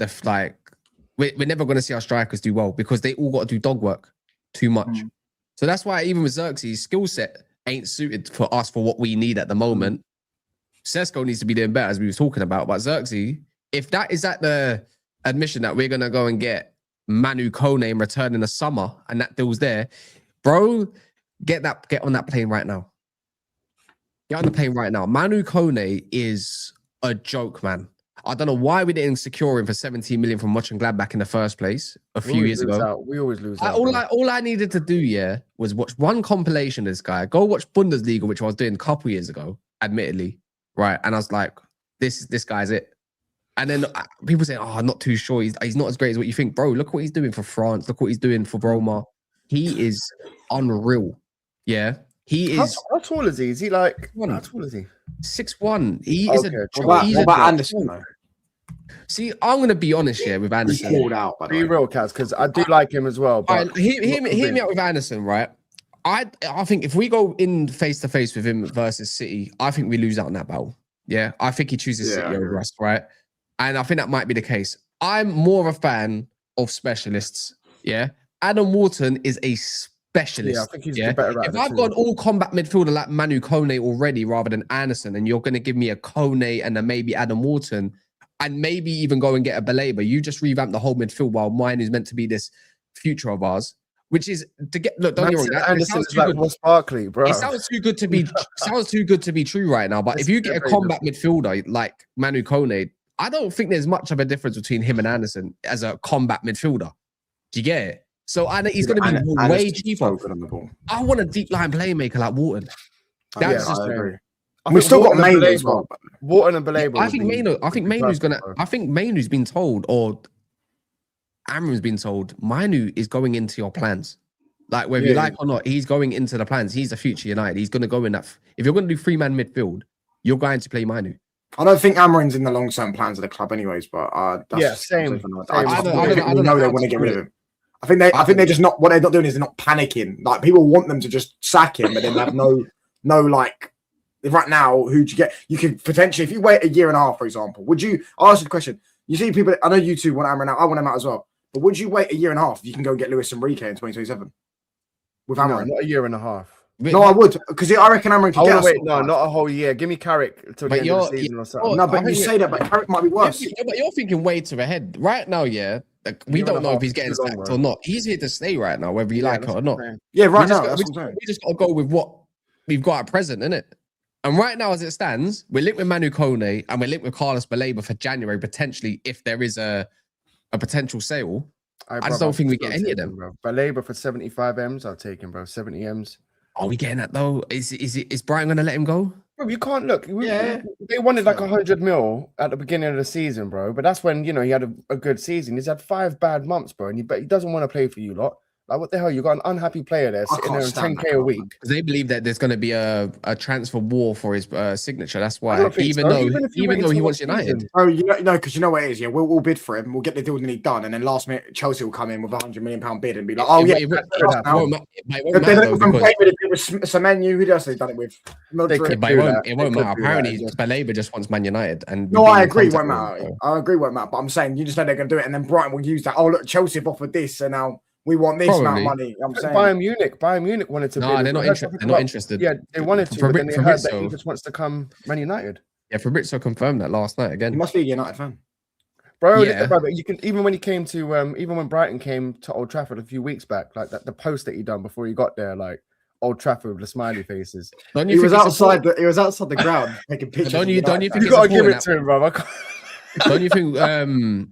we're never going to see our strikers do well, because they all got to do dog work too much. So that's why even with Zirkzee's skill set ain't suited for us for what we need at the moment. Sesko needs to be doing better, as we were talking about. But Zirkzee, if that is at the admission that we're going to go and get Manu, Kone in return in the summer, and that deal's there, bro, get on that plane right now. Get on the plane right now. Manu Kone is a joke, man. I don't know why we didn't secure him for 17 million from Mönchengladbach in the first place a few years ago. We always lose out. All I needed to do, was watch one compilation of this guy. Go watch Bundesliga, which I was doing a couple years ago, admittedly. Right. And I was like, this guy's it. And then people say, I'm not too sure. He's not as great as what you think. Bro, look what he's doing for France. Look what he's doing for Roma. He is unreal. Yeah. He is. How tall is he? Is he like, how tall is he? 6'1". He is a. What about Anderson, though? See, I'm going to be honest here with Anderson. He's called out, by the way. Be real, Kaz, because I do like him as well. But hear me out with Anderson, right? I think if we go in face to face with him versus City, I think we lose out on that battle. Yeah, I think he chooses City over us, right? And I think that might be the case. I'm more of a fan of specialists. Yeah, Adam Wharton is a specialist. Yeah, I think he's the better. If I've got an all-combat midfielder like Manu Kone already, rather than Anderson, and you're going to give me a Kone and then maybe Adam Wharton, and maybe even go and get a Baleba, you just revamp the whole midfield while mine is meant to be this future of ours. Which is to get don't get me wrong. Anderson is like Ross Barkley, bro. It sounds too good to be true right now. But if you get a combat midfielder like Manu Kone, I don't think there's much of a difference between him and Anderson as a combat midfielder. Do you get it? So he's going to be way cheaper. I want a deep line playmaker like Wharton. That's just agree. We've still got Manu as well. Wharton and Baleba. I think Manu's gonna. I think Manu's been told, or Amorim's been told, Manu is going into your plans. Like, whether you like or not, he's going into the plans. He's the future United. He's going to go in that. If you're going to do 3-man midfield, you're going to play Manu. I don't think Amorim's in the long-term plans of the club anyways, but same. I don't know they want to get rid of him. I think they're just not, what they're not doing is they're not panicking. Like, people want them to just sack him, but then have no like, right now, who'd you get? You could potentially, if you wait a year and a half, for example, I'll ask you the question. You see people, I know you two want Amorim out, I want him out as well. But would you wait a year and a half if you can go get Luis Enrique in 2027? With Amorim? No, not a year and a half. No, I would, because I reckon Amorim can get us. No, not a whole year. Give me Carrick till the end of the season or something. No, but you say that, but Carrick might be worse. But you're thinking way too ahead. Right now, like, we don't know if he's getting sacked or not. He's here to stay right now, whether you like it or not. Yeah, right now. We just got to go with what we've got at present, innit? And right now, as it stands, we're linked with Manu Kone and we're linked with Carlos Baleba for January, potentially, if there is a potential sale. I just don't think we get any of them. Bro. Baleba for 75 M's, I'll take him, bro. 70 M's. Are we getting that though? Is Brighton going to let him go? Bro, you can't look. They wanted like 100 mil at the beginning of the season, bro. But that's when, he had a good season. He's had 5 bad months, bro. And he doesn't want to play for you lot. Like, what the hell? You got an unhappy player there sitting there on 10K a week. They believe that there's going to be a transfer war for his signature. That's why, even though he wants United. Oh, because you know what it is. Yeah, we'll bid for him. We'll get the deal nearly done, and then last minute Chelsea will come in with £100 million bid and be like, "Oh yeah." They don't even play with it with Semenyo. Who else have they done it with? It won't matter. Apparently, Baleba just wants Man United. And no, I agree. Won't matter. I agree. Won't matter. But I'm saying you just know they're going to do it, and then Brighton will use that. Oh look, Chelsea have offered this, so now we want this amount of money. I'm saying Bayern Munich wanted to. No, they're not interested. They're not interested. Yeah, they wanted to, but then they heard that he just wants to come Man United. Yeah, Fabrizio confirmed that last night again. He must be a United fan, bro. You can even when he came to even when Brighton came to Old Trafford a few weeks back, like the post that he done before he got there, like Old Trafford with the smiley faces. He was outside the ground taking pictures. Don't you think you got to give it to him, bro? Don't you think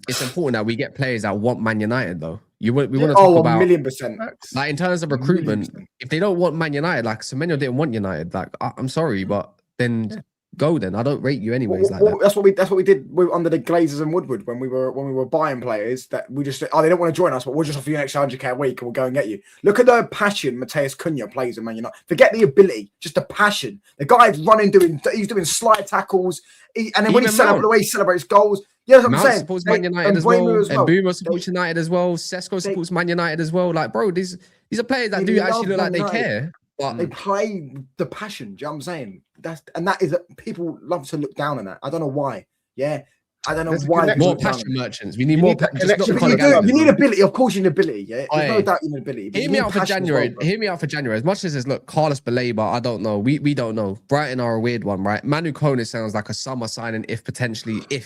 it's important that we get players that want Man United though? We want to talk about 1,000,000%. Like, in terms of recruitment, if they don't want Man United, like Semenyo didn't want United, like I'm sorry, but then go then. I don't rate you anyways like that. That's what we did under the Glazers and Woodward when we were buying players that we just they don't want to join us, but we'll just offer you an extra 100k a week and we'll go and get you. Look at the passion Mateus Cunha plays in Man United. Forget the ability, just the passion. The guy's running, he's doing slide tackles, and then when he celebrates goals. Yeah, that's what I'm saying. Supports Man United as well. And Boomer supports United as well. Sesko supports Man United as well. Like, bro, these are players that do actually look like they care. But they play the passion. Do you know what I'm saying? That is people love to look down on that. I don't know why. Yeah. I don't know why. More passion merchants. We need more you need ability. Of course, you need ability. Yeah. There's no doubt you need ability. Hear me out for January. Hear me out for January. As much as it's look, Carlos Baleba, I don't know. We don't know. Brighton are a weird one, right? Manu Kone sounds like a summer signing if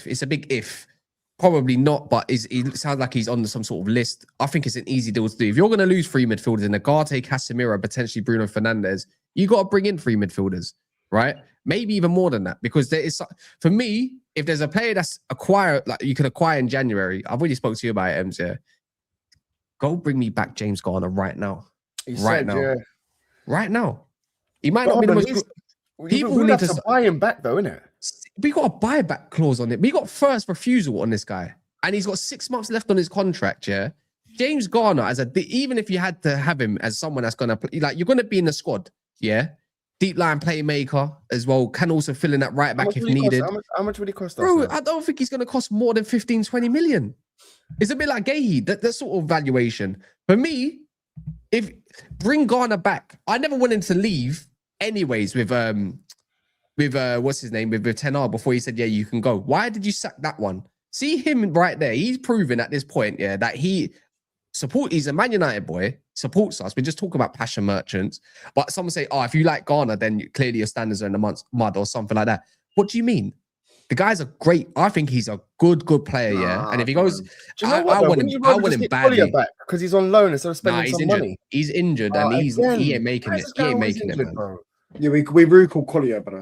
it's a big if. Probably not, but it sounds like he's on some sort of list. I think it's an easy deal to do. If you're going to lose 3 midfielders in Agate, Casemiro, potentially Bruno Fernandes, you got to bring in 3 midfielders, right? Maybe even more than that, because there is, for me, if there's a player that's acquired, like you can acquire in January, I've already spoke to you about it, Ems, yeah. Go bring me back James Garner right now. Right now. He might not be the most. People need to buy him back, though, innit? We got a buyback clause on it. We got first refusal on this guy, and he's got 6 months left on his contract. Yeah, James Garner even if you had to have him as someone that's gonna play, like you're gonna be in the squad. Yeah, deep line playmaker as well. Can also fill in that right back if needed. How much would he cost? Bro, I don't think he's gonna cost more than 15-20 million. It's a bit like Gahey, that sort of valuation. For me, if bring Garner back, I never wanted to leave anyways with what's his name, with Tenar before he said, yeah, you can go. Why did you sack that one? See him right there. He's proven at this point, yeah, that he's a Man United boy, supports us. We just talk about passion merchants. But someone say, oh, if you like Garner, then clearly your standards are in the mud or something like that. What do you mean? The guy's a great, I think he's a good player, yeah. And if he goes, I want him badly. Because he's on loan instead of spending some money. He's injured and he ain't making it. He ain't making it, man. Bro. Yeah, we recall Collier, but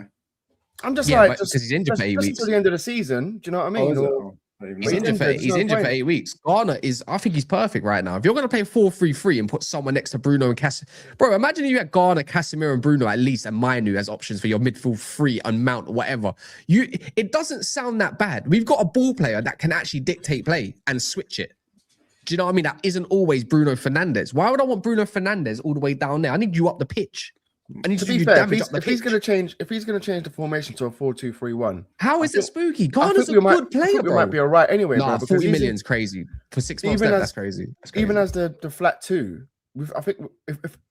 I'm just because he's injured for 8 weeks until the end of the season. Do you know what I mean? He's injured for 8 weeks. Garner I think he's perfect right now. If you're going to play 4-3-3 and put someone next to Bruno and Casemiro, bro, imagine you had Garner, Casemiro, and Bruno at least, and Manu as options for your midfield 3 and Mount, whatever. It doesn't sound that bad. We've got a ball player that can actually dictate play and switch it. Do you know what I mean? That isn't always Bruno Fernandes. Why would I want Bruno Fernandes all the way down there? I need you up the pitch. I need to be fair, if he's going to change the formation to a 4-2-3-1, how is it spooky? Garner's a good player, bro. We might be all right anyway. Nah, 40 million's crazy for 6 months. That's crazy. Even as the flat 2, I think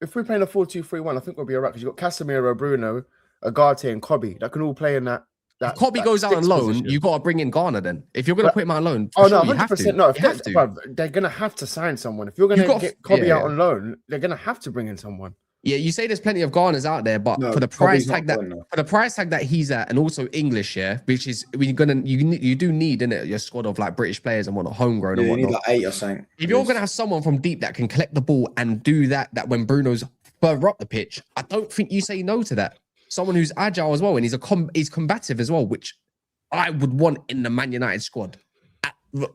if we're playing a 4-2-3-1, I think we'll be all right because you've got Casemiro, Bruno, Agate, and Kobe that can all play in that. If Kobe goes out on loan, you got to bring in Garner then. If you're going to put him out on loan, no, 100%. No, they're going to have to sign someone. If you're going to get Kobe out on loan, they're going to have to bring in someone. Yeah, you say there's plenty of Garners out there, but for the price tag that he's at, and also English, yeah, which is you do need in it your squad of like British players and whatnot, homegrown and whatnot. You need like 8 or something. If you're gonna have someone from deep that can collect the ball and do that when Bruno's further up the pitch, I don't think you say no to that. Someone who's agile as well, and he's combative as well, which I would want in the Man United squad.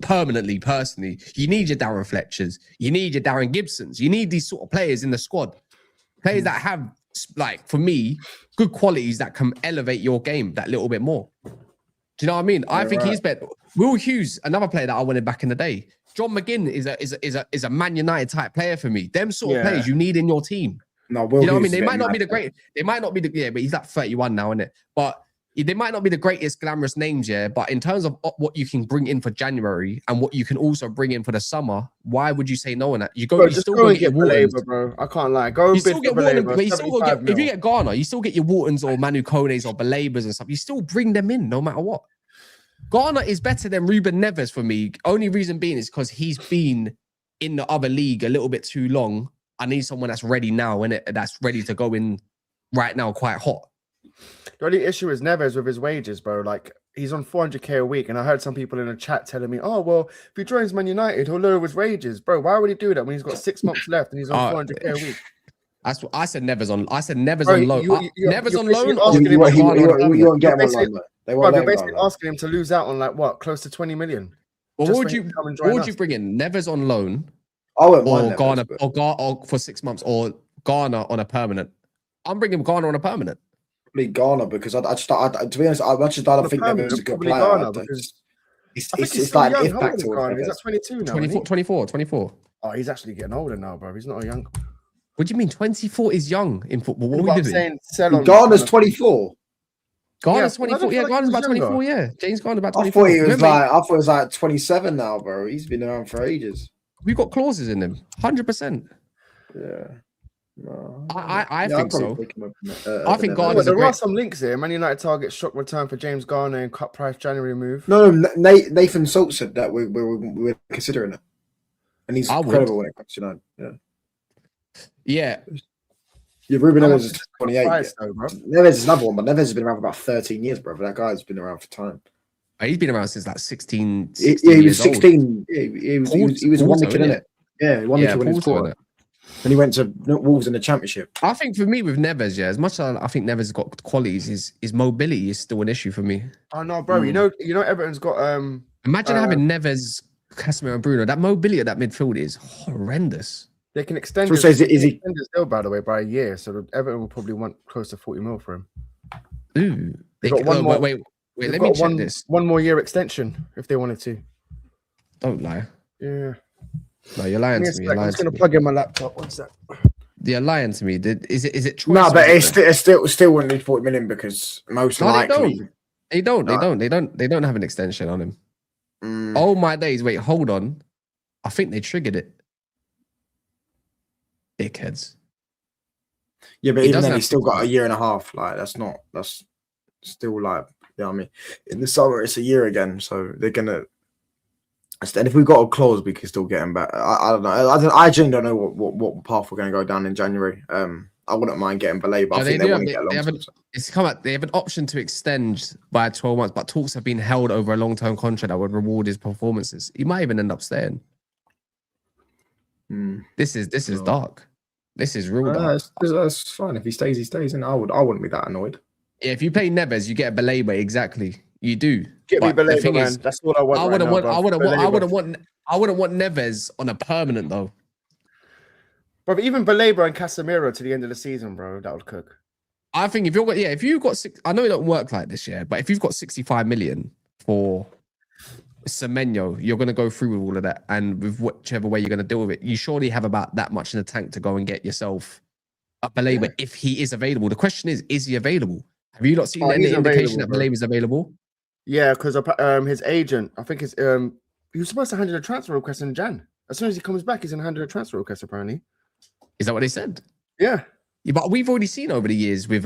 Permanently, personally, you need your Darren Fletchers, you need your Darren Gibsons, you need these sort of players in the squad. Players that have, like, for me, good qualities that can elevate your game that little bit more. Do you know what I mean? I think he's better. Will Hughes, another player that I wanted back in the day. John McGinn is a Man United type player for me. Them sort of players you need in your team. No, Will you know what I mean? They might not be the great. They might not be the but he's like 31 now, isn't it? But they might not be the greatest glamorous names, yeah. But in terms of what you can bring in for January and what you can also bring in for the summer, why would you say no on that? You still go and get Baleba, bro. I can't lie. Go and bid for Baleba. If you get Garner, you still get your Waltons or Manu Kones or Balebas and stuff. You still bring them in no matter what. Garner is better than Ruben Neves for me. Only reason being is because he's been in the other league a little bit too long. I need someone that's ready now, innit? That's ready to go in right now, quite hot. The only issue is Neves with his wages, bro. Like, he's on 400k a week, and I heard some people in the chat telling me, "Oh, well, if he joins Man United, he'll lower his wages, bro. Why would he do that when he's got 6 months left and he's on 400k a week?" That's what I said. Neves on. I said Neves on loan. Neves on loan. You won't get him on loan. You're basically asking him to lose out on like what, close to 20 million. Well, what would you bring in? Neves on loan, or Garner, or for 6 months, or Garner on a permanent? I'm bringing Garner on a permanent. Garner because to be honest, I much as I don't think Neves is a good player. Garner because it's like an if factor. He's at 22 now. 24. Oh, he's actually getting older now, bro. He's not a young. What do you mean 24 is young in football? What are we doing? Garner's 24. Garner's 24. Yeah, Garner's about 24. Yeah, James Garner about 24. I thought he was like 27 now, bro. He's been around for ages. We've got clauses in them, 100%. Yeah. No, I think so. I think Garner's there are some links here. Man United target shock return for James Garner and cut price January move. No, Nathan Salt said that we're considering it, and he's incredible when it comes to United. Yeah. Ruben Amorim is 28. Neves is another one, but Neves has been around for about 13 years, bro. That guy's been around for time. He's been around since like 16. He was 16. He was one kid in it. Yeah, one kid when he was quarter. And he went to Wolves in the Championship. I think for me with Neves, yeah, as much as I think Neves has got qualities, his mobility is still an issue for me. Oh no, bro! You know, Everton's got. Imagine having Neves, Casemiro, and Bruno. That mobility at that midfield is horrendous. They can extend. Is he still, by the way, by a year? So Everton will probably want close to 40 mil for him. Ooh, they got one more. Wait. Let me check this. One more year extension if they wanted to. Don't lie. Yeah. No, you're lying to me. I'm just gonna plug in my laptop. What's that? You're lying to me. Is it choice? No, but it's still wouldn't need 40 million because most likely they don't have an extension on him. Oh my days! Wait, hold on. I think they triggered it. Dickheads. Yeah, but even then, he's still got a year and a half. Like that's still like, you know what I mean? In the summer, it's a year again, so they're gonna. And if we've got a clause, we can still get him back. I don't know. I genuinely don't know what path we're going to go down in January. I wouldn't mind getting Baleba. I think they want to get along. They have an option to extend by 12 months, but talks have been held over a long-term contract that would reward his performances. He might even end up staying. This is dark. This is real dark. That's fine. If he stays, he stays. And I wouldn't be that annoyed. Yeah, if you play Neves, you get a Baleba. Exactly. You do. Get me Baleba, man. That's what I want. I wouldn't want Neves on a permanent though. But even Baleba and Casemiro to the end of the season, bro, that would cook. I think if you've got I know it don't work like this, yeah, but if you've got 65 million for Semenyo, you're gonna go through with all of that, and with whichever way you're gonna deal with it, you surely have about that much in the tank to go and get yourself a Baleba if he is available. The question is he available? Have you not seen any indication that Baleba is available? Yeah, because his agent, I think he was supposed to hand in a transfer request in Jan. As soon as he comes back, he's going to hand in a transfer request, apparently. Is that what they said? Yeah. But we've already seen over the years with...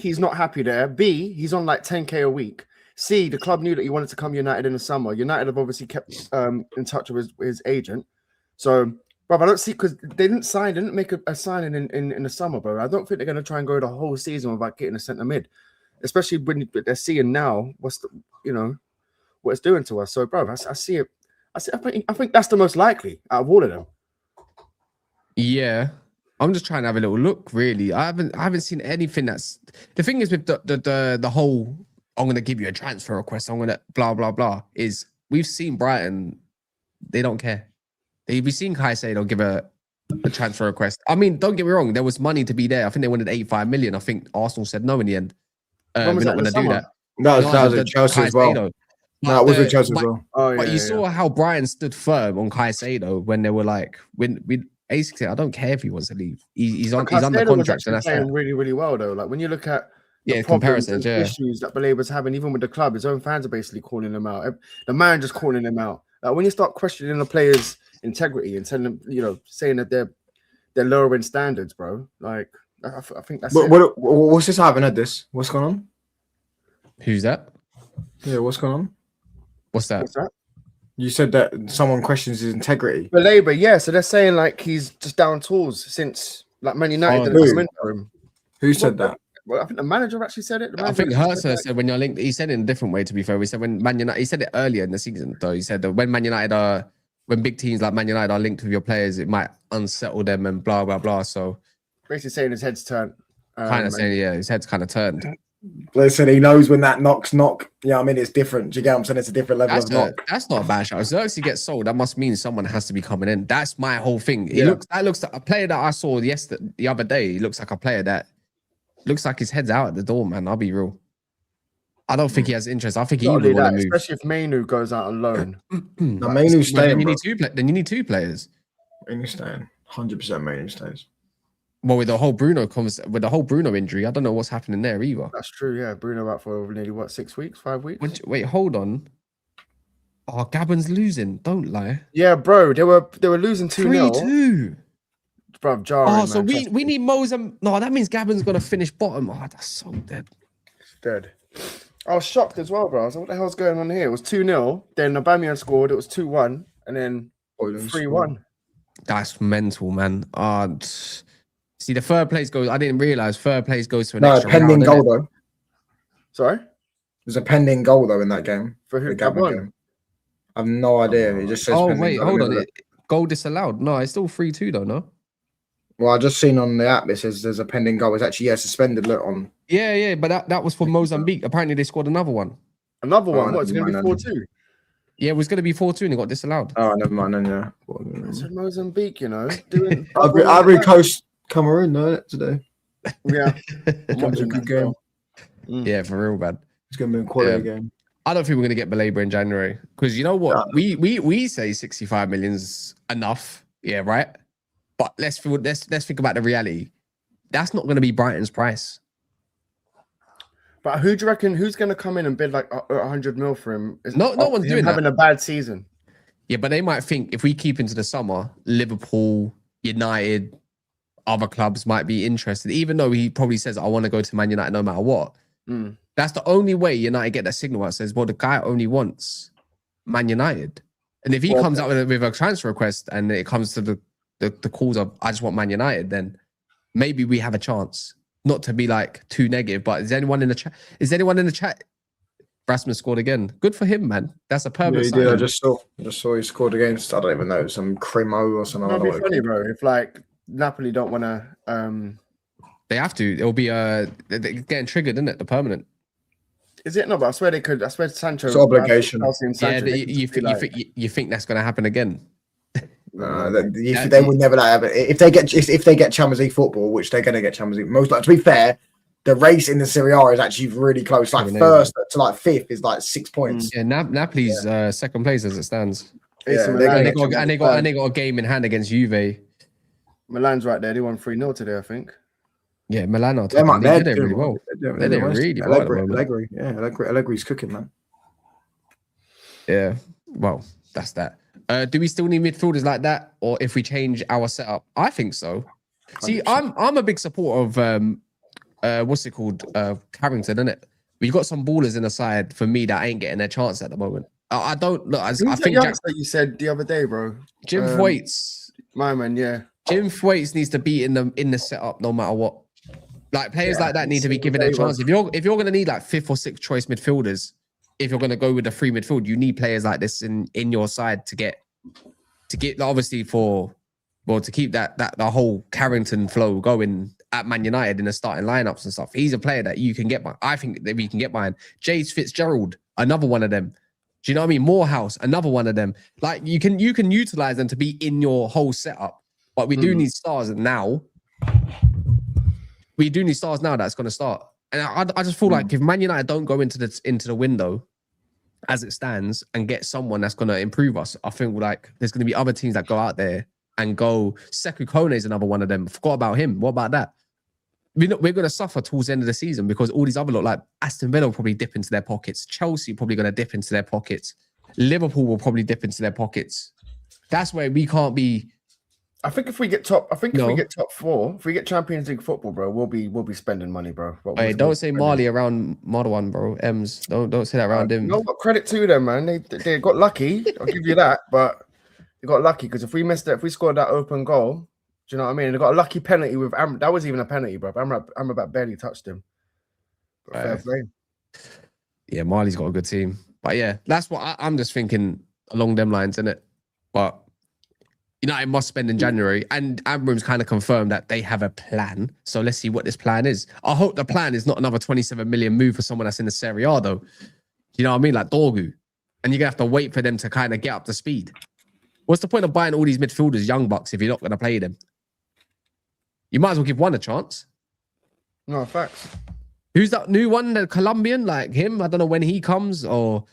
he's not happy there. B, he's on like 10K a week. C, the club knew that he wanted to come United in the summer. United have obviously kept in touch with his agent. So, bro, I don't see... Because they didn't make a signing in the summer, bro. I don't think they're going to try and go the whole season without getting a centre mid. Especially when they're seeing now what it's doing to us. So, bro, I see it. I think that's the most likely out of all of them. Yeah, I'm just trying to have a little look. Really, I haven't seen anything. That's the thing is with the whole. I'm gonna give you a transfer request. I'm gonna blah blah blah. Is we've seen Brighton. They don't care. We've seen Caicedo give a transfer request. I mean, don't get me wrong. There was money to be there. I think they wanted 85 million. I think Arsenal said no in the end. We're not going to do that. No, that was Chelsea as well. No, it was with Chelsea as well. But you saw how Brighton stood firm on Caicedo when they were like, when basically, I don't care if he wants to leave. He's under contract, and that's playing really, really well though. Like when you look at comparisons, issues that Baleba's having, even with the club, his own fans are basically calling him out. The manager's calling him out. Like when you start questioning the players' integrity and telling them, saying that they're lowering standards, bro. Like. I think that's what's this? I haven't heard this. What's going on? Who's that? Yeah, what's going on? What's that? You said that someone questions his integrity. Baleba, yeah. So they're saying like he's just down tools since like Man United didn't come in for him. Who said that? Well, I think the manager actually said it. I think Herser said when you're linked. He said it in a different way. To be fair, he said when Man United. He said it earlier in the season, though. He said that when Man United are, when big teams like Man United are linked with your players, it might unsettle them and blah blah blah. So. Basically saying his head's turned. His head's kind of turned. They said he knows when that knock. Yeah, I mean, it's different. Do you get what I'm saying? It's a different level of knock. That's not a bad shot. If Zirkzee gets sold, that must mean someone has to be coming in. That's my whole thing. That looks like a player that I saw the other day. He looks like a player that looks like his head's out at the door, man. I'll be real. I don't think he has interest. I think he Not even only want that, to move. especially if Manu goes out on loan. No, Manu's Well, staying. then you need two players. Manu's staying. 100% Manu stays. Well, with the whole Bruno injury, I don't know what's happening there either. That's true. Yeah, Bruno out for nearly 6 weeks, 5 weeks. Wait, hold on. Oh, Gabon's losing. Don't lie. Yeah, bro, they were losing 2-0. 3-2. Bro, jarring. Oh, so we need Mozambique. No, that means Gabon's gonna finish bottom. Oh, that's so dead. Dead. I was shocked as well, bro. I was like, what the hell's going on here? It was 2-0. Then Aubameyang scored. It was 2-1, and then 3-1. That's mental, man. See, the third place goes. I didn't realize third place goes to an no extra pending round, goal innit? though. Sorry? There's a pending goal though in that game. For who? The Gabon game. I have no idea. It just says. Oh pending wait, goal. hold on. Goal disallowed. No, it's still 3-2 though. No. Well, I just seen on the app it says there's a pending goal. It's actually suspended. Look on. Yeah, but that was for Mozambique. Apparently, they scored another one. Another one? Oh, What? It's going to be 4-2? Yeah, it was going to be 4-2 and it got disallowed. Oh, never mind. Then yeah. It's Mozambique, you know. Doing Ivory Coast, Cameroon, no, today. Yeah. It's a good game. Yeah, for real, man. It's going to be a quality game. I don't think we're going to get Baleba in January because you know what? No. We say 65 million's enough. Yeah, right. But let's think about the reality. That's not going to be Brighton's price. But who do you reckon? Who's going to come in and bid like 100 mil for him? No one's doing that. Having a bad season. Yeah, but they might think if we keep into the summer, Liverpool, United, other clubs might be interested. Even though he probably says, "I want to go to Man United no matter what." That's the only way United get that signal that says, "Well, the guy only wants Man United." And if he comes out with a transfer request and it comes to the calls of, "I just want Man United," then maybe we have a chance. Not to be like too negative, but is anyone in the chat? Rasmus scored again. Good for him, man. That's a permanent. Yeah, I just saw he scored against. I don't even know, some Cremo or something. That'd be funny, bro. If like Napoli don't want to, they have to. It'll be they're getting triggered, isn't it? The permanent. Is it? No, but I swear they could. I swear Sancho. It's obligation. You think that's going to happen again? No, they would never let it. If they get Champions League football, which they're going to get Champions League, most likely. To be fair, the race in the Serie A is actually really close. Like first to like fifth is like 6 points. Yeah, Napoli's second place as it stands. Yeah, they got a game in hand against Juve. Milan's right there. They won 3-0 today, I think. Yeah, Milan are they're doing really well. They're doing really well. Allegri's cooking, man. Yeah, well, that's that. Do we still need midfielders like that, or if we change our setup? I think so. See, 100%. I'm a big supporter of what's it called, Carrington, isn't it? We've got some ballers in the side for me that ain't getting their chance at the moment. I don't look. I think that you said the other day, bro. Jim Thwaites, my man, yeah. Jim Thwaites needs to be in the setup no matter what. Like players like that need to be given their chance. If you're gonna need like 5th or 6th choice midfielders, if you're gonna go with the free midfield, you need players like this in your side to get obviously to keep that the whole Carrington flow going at Man United in the starting lineups and stuff. He's a player that you can get by. I think that we can get behind. James Fitzgerald, another one of them. Do you know what I mean? Morehouse, another one of them. Like you can utilize them to be in your whole setup, but we do need stars now. We do need stars now that's going to start. And I just feel like if Man United don't go into the window as it stands and get someone that's going to improve us, I think like there's going to be other teams that go out there and go. Sesko Kone is another one of them. Forgot about him. What about that? We're going to suffer towards the end of the season because all these other like Aston Villa will probably dip into their pockets. Chelsea probably going to dip into their pockets. Liverpool will probably dip into their pockets. That's where we can't be. I think if we get top 4, if we get Champions League football, bro, we'll be spending money, bro. Hey, don't say Marley around Marwan, bro. Ems, don't say that around him. No, credit to them, man. They got lucky. I'll give you that, but they got lucky because if we scored that open goal, do you know what I mean? They got a lucky penalty with that was even a penalty, bro. Amrabat barely touched him. Fair play. Yeah, Marley's got a good team, but yeah, that's what I'm just thinking along them lines, innit? But United must spend in January, and Amorim's kind of confirmed that they have a plan. So let's see what this plan is. I hope the plan is not another 27 million move for someone that's in the Serie A, though. You know what I mean? Like Dorgu. And you're going to have to wait for them to kind of get up to speed. What's the point of buying all these midfielders, young bucks, if you're not going to play them? You might as well give one a chance. No, facts. Who's that new one? The Colombian, like him? I don't know when he comes and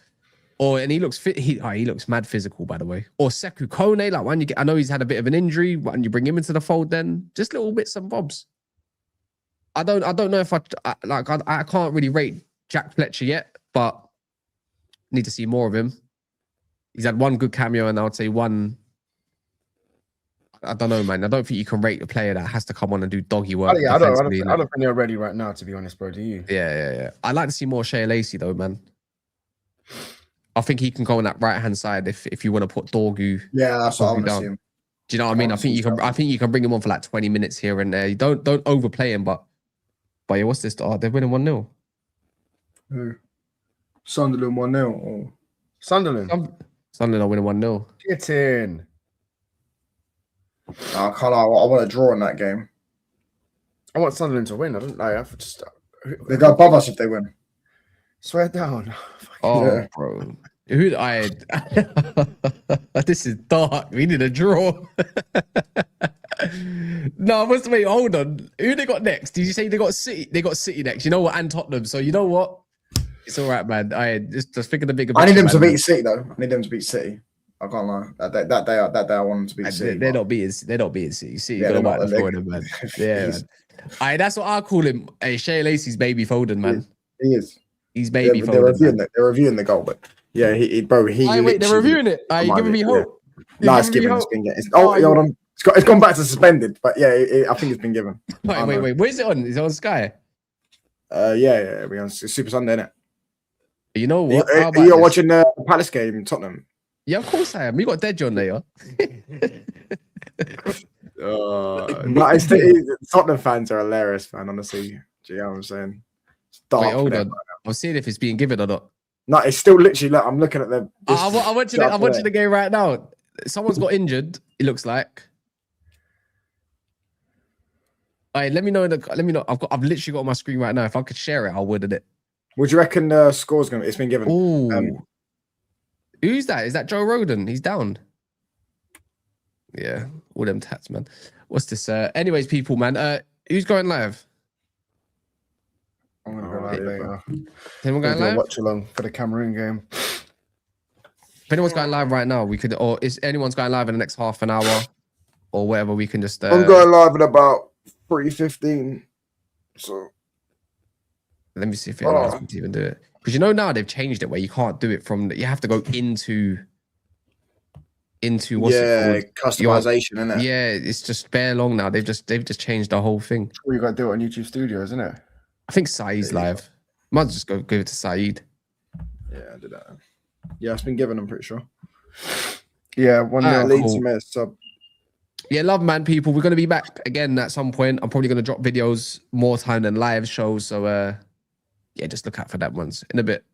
he looks fit. He looks mad physical, by the way. Or Sesko Kone, like when you get, I know he's had a bit of an injury. When you bring him into the fold, then just little bits and bobs. I don't know if I can't really rate Jack Fletcher yet, but need to see more of him. He's had one good cameo, and I would say one. I don't know, man. I don't think you can rate a player that has to come on and do doggy work. I don't think they're ready right now, to be honest, bro. Do you? Yeah. I'd like to see more Shea Lacey, though, man. I think he can go on that right-hand side if you want to put Dorgu. Yeah, that's what I want to see him. Do you know what I mean? I think you can bring him on for like 20 minutes here and there. You don't overplay him, but yeah, what's this? Oh, they're winning 1-0. Who? Sunderland 1-0. Sunderland are winning 1-0. Get in. I can't lie. I want to draw in that game. I want Sunderland to win. I don't know. They go above us if they win. Swear down. Oh, yeah. bro. This is dark. We need a draw. No, I must wait. Hold on. Who they got next? Did you say they got City? They got City next. You know what? And Tottenham. So you know what? It's all right, man. I just think of the bigger. I need them to beat City, though. I need them to beat City. I can't lie. That day I want them to beat City. They're not beating City. City gonna wipe the floor in, man. Yeah, man. That's what I call him. Hey, Shea Lacey's baby Foden, man. He is. He's baby Foden. They're reviewing the goal, but yeah, wait, they're reviewing it. Are you giving me hope? No, it's given. It's been given. Hold on. It's gone back to suspended, but yeah, I think it's been given. Wait. Where's it on? Is it on Sky? Yeah. We're on Super Sunday, innit? You know what? You're watching the Palace game in Tottenham. Yeah, of course I am. We got Dead on there. Tottenham fans are hilarious, man. Honestly, do you know what I'm saying? Wait, hold on. I'm seeing if it's being given or not. No, it's still literally. Look, I'm looking at the. I'm watching the game right now. Someone's got injured. It looks like. All right, let me know. Let me know. I've literally got on my screen right now. If I could share it, I would. It. Would you reckon the score's gonna? It's been given. Ooh. Who's that? Is that Joe Rodon? He's down. Yeah, all them tats, man. What's this? Anyways, people, man. Who's going live? I'm gonna go live later. Anyone going live? Watch along for the Cameroon game. If anyone's going live right now, we could, or is anyone's going live in the next half an hour or whatever, we can just. I'm going live in about 3:15. So let me see if anyone else can even do it. Because now they've changed it where you can't do it from. You have to go into what's it called? Customization, isn't it? Yeah, it's just bare long now. They've just changed the whole thing. Well, you got to do it on YouTube Studios, isn't it? I think Saeed's live. Might just go give it to Saeed. Yeah, I did that. Yeah, it's been given. I'm pretty sure. Yeah, 1-0. Cool. Yeah, love, man, people. We're gonna be back again at some point. I'm probably gonna drop videos more time than live shows. So yeah, just look out for that ones in a bit.